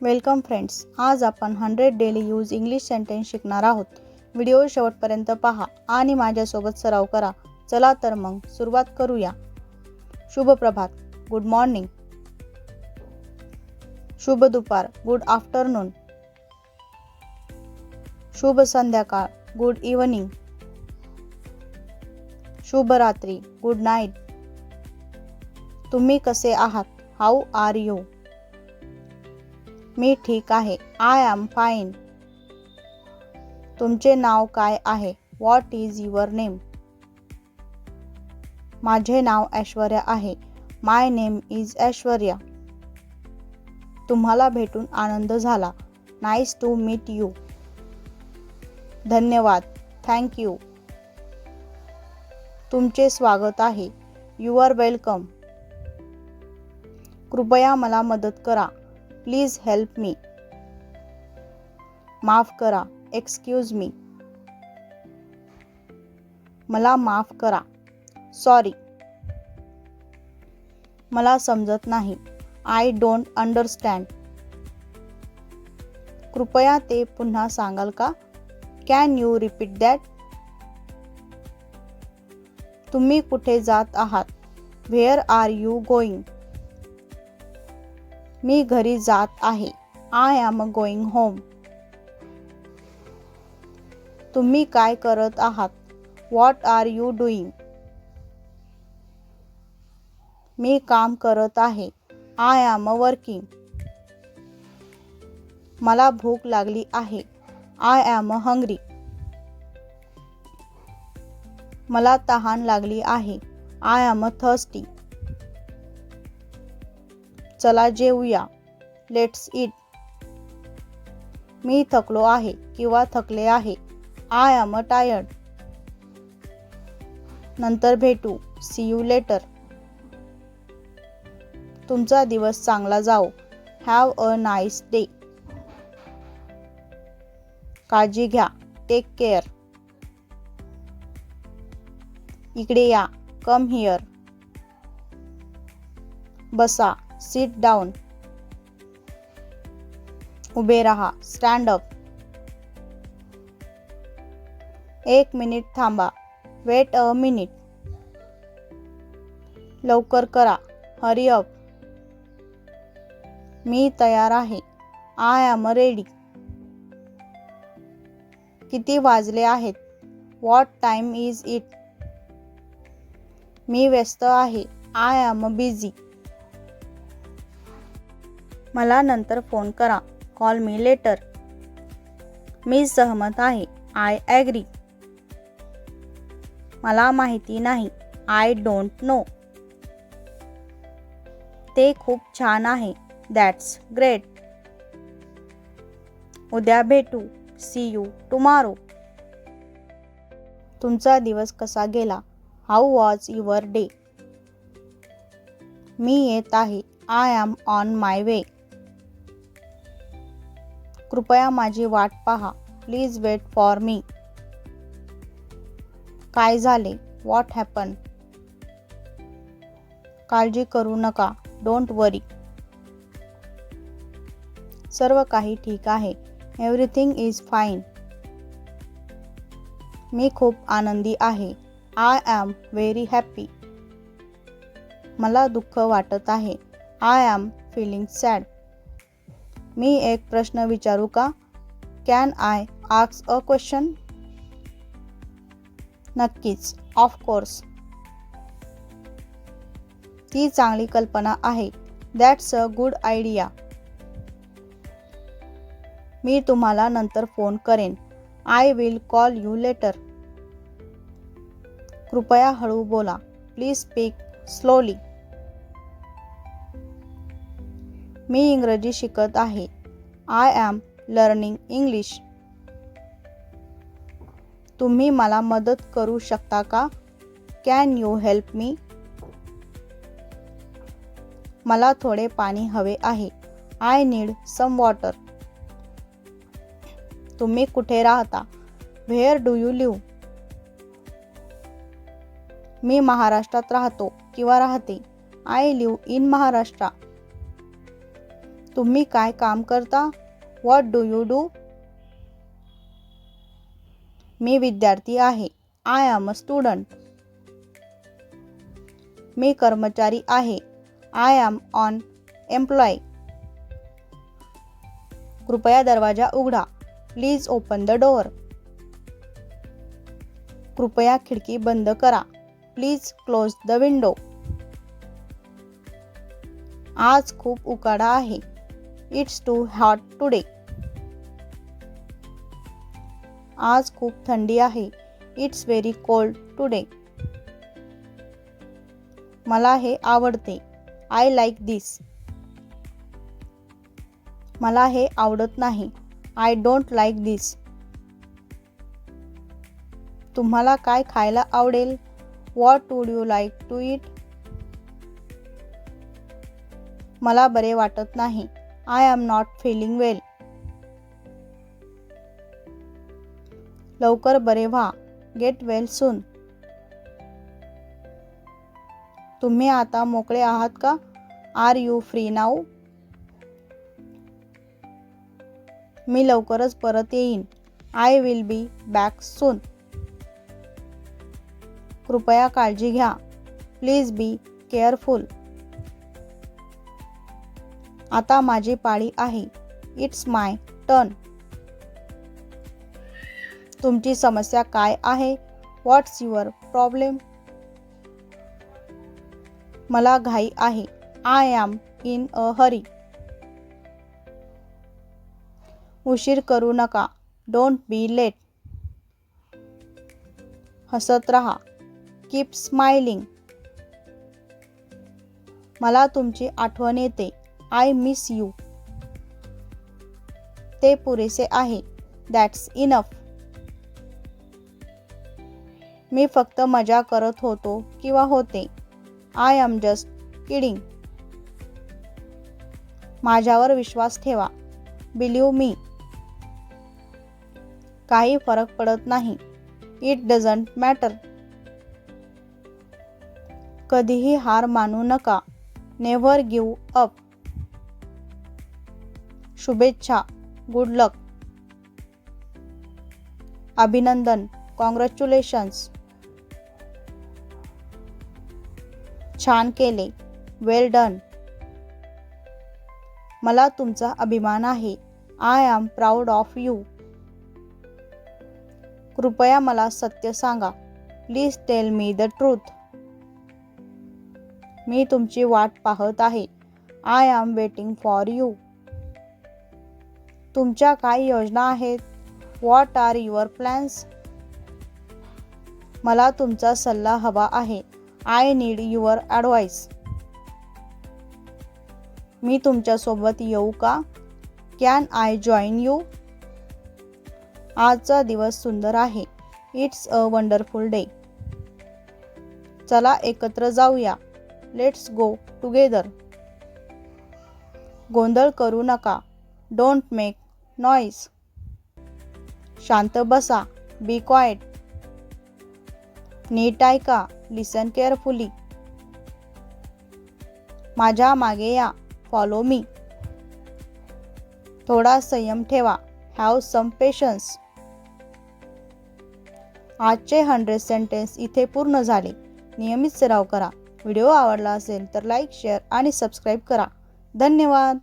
Welcome friends. आज आपण 100 daily use English sentence शिकणार आहोत. व्हिडिओ शेवटपर्यंत पहा आणि माझ्यासोबत सराव करा. चला तर मग सुरुवात करूया. शुभ प्रभात, गुड मॉर्निंग. शुभ दुपार, गुड आफ्टरनून. शुभ संध्याकाळ, गुड इव्हनिंग. शुभ रात्री, गुड नाईट. तुम्ही कसे आहात? How are you? मी ठीक आहे. I am fine. तुमचे नाव काय आहे? What is your name? माझे नाव ऐश्वर्या आहे. My name is Aishwarya. तुम्हाला भेटून आनंद झाला. Nice to meet you. धन्यवाद. Thank you. तुमचे स्वागत आहे. You are welcome. कृपया मला मदत करा. Please help me. माफ करा. Excuse me. मला माफ करा. सॉरी. मला समजत नाही. I don't understand. कृपया ते पुन्हा सांगाल का? Can you repeat that? तुम्ही कुठे जात आहात? Where are you going? मी घरी जात आहे. I am going home. तुम्ही काय करत आहात? What are you doing? मी काम करत आहे. I am working. मला भूक लागली आहे. I am hungry. मला तहान लागली आहे. I am thirsty. चला जेवूया. Let's eat. मी थकलो आहे किंवा थकले आहे. I am tired. नंतर भेटू. See you later. तुमचा दिवस चांगला जाओ. Have a nice day. काळजी घ्या. Take care. इकडे या. Come here. बसा. Sit down. उभे रहा. Stand up. 1 मिनिट थांबा. Wait a minute. लवकर करा. Hurry up. मी तयार आहे. I am ready. किती वाजले आहेत? What time is it? मी व्यस्त आहे. I am busy. मला नंतर फोन करा. Call me later. मी सहमत आहे. I agree. मला माहिती नाही. I don't know. ते खूप छान आहे. That's great. उद्या भेटू. See you tomorrow. तुमचा दिवस कसा गेला? How was your day? मी येत आहे. I am on my way. कृपया माझी वाट पहा. Please wait for me. काय झाले? What happen? काळजी करू नका. Don't worry. सर्व काही ठीक आहे. Everything is fine. मी खूप आनंदी आहे. I am very happy. मला दुःख वाटत आहे. I am feeling sad. मी एक प्रश्न विचारू का? Can I ask a question? नक्कीच. ऑफकोर्स. ती चांगली कल्पना आहे. That's a good idea. मी तुम्हाला नंतर फोन करेन. I will call you later. कृपया हळू बोला. Please speak slowly. मी इंग्रजी शिकत आहे. I am learning English. तुम्ही मला मदत करू शकता का? Can you help me? मला थोडे पाणी हवे आहे. I need some water. तुम्ही कुठे राहता? Where do you live? मी महाराष्ट्रात राहतो किंवा राहते. I live in Maharashtra. तुम्ही काय काम करता? What do you do? मी विद्यार्थी आहे. I am a student. मी कर्मचारी आहे. I am an employee. कृपया दरवाजा उघडा. Please open the door. कृपया खिडकी बंद करा. Please close the window. आज खूप उकाडा आहे. It's too hot today. आज खूप थंडी आहे. It's very cold today. मला हे आवडते. I like this. मला हे आवडत नाही. I don't like this. तुम्हाला काय खायला आवडेल? What would you like to eat? मला बरे वाटत नाही. I am not feeling well. लवकर बरे व्हा. Get well soon. तुम्ही आता मोकळे आहात का? R you free now? मी लवकरच परत येईन. I will be back soon. कृपया काळजी घ्या. Please be careful. आता माझी पाळी आहे. It's my turn. तुमची समस्या काय आहे? What's your problem? मला घाई आहे. I am in a hurry. उशीर करू नका. Don't be late. हसत रहा. Keep smiling. मला तुमची आठवण येते. I miss you. ते पुरेसे आहे. That's enough. मी फक्त मजा करत होतो किंवा होते. I am just kidding. माझ्यावर विश्वास ठेवा. Believe me. काही फरक पडत नाही. It doesn't matter. कधीही हार मानू नका. Never give up. शुभेच्छा. Good luck. अभिनंदन. कॉंग्रॅच्युलेशन्स. छान केले. Well done. मला तुमचा अभिमान आहे. I am proud of you. कृपया मला सत्य सांगा. Please tell me the truth. मी तुमची वाट पाहत आहे. I am waiting for you. तुमच्या काय योजना आहेत? What R your plans? मला तुमचा सल्ला हवा आहे. I need your advice. मी तुमच्यासोबत येऊ का? Can I join you? आजचा दिवस सुंदर आहे. It's a wonderful day. चला एकत्र जाऊया. Let's go together. गोंधळ करू नका. Don't make noise. शांत बसा. Be quiet. नीट ऐका. Listen carefully. माझ्या मागे या. Follow me. थोडा संयम ठेवा. Have some patience. आजचे 100 सेंटेन्स इथे पूर्ण झाले. नियमित सराव करा. व्हिडिओ आवडला असेल तर लाईक, शेअर आणि सबस्क्राईब करा. धन्यवाद.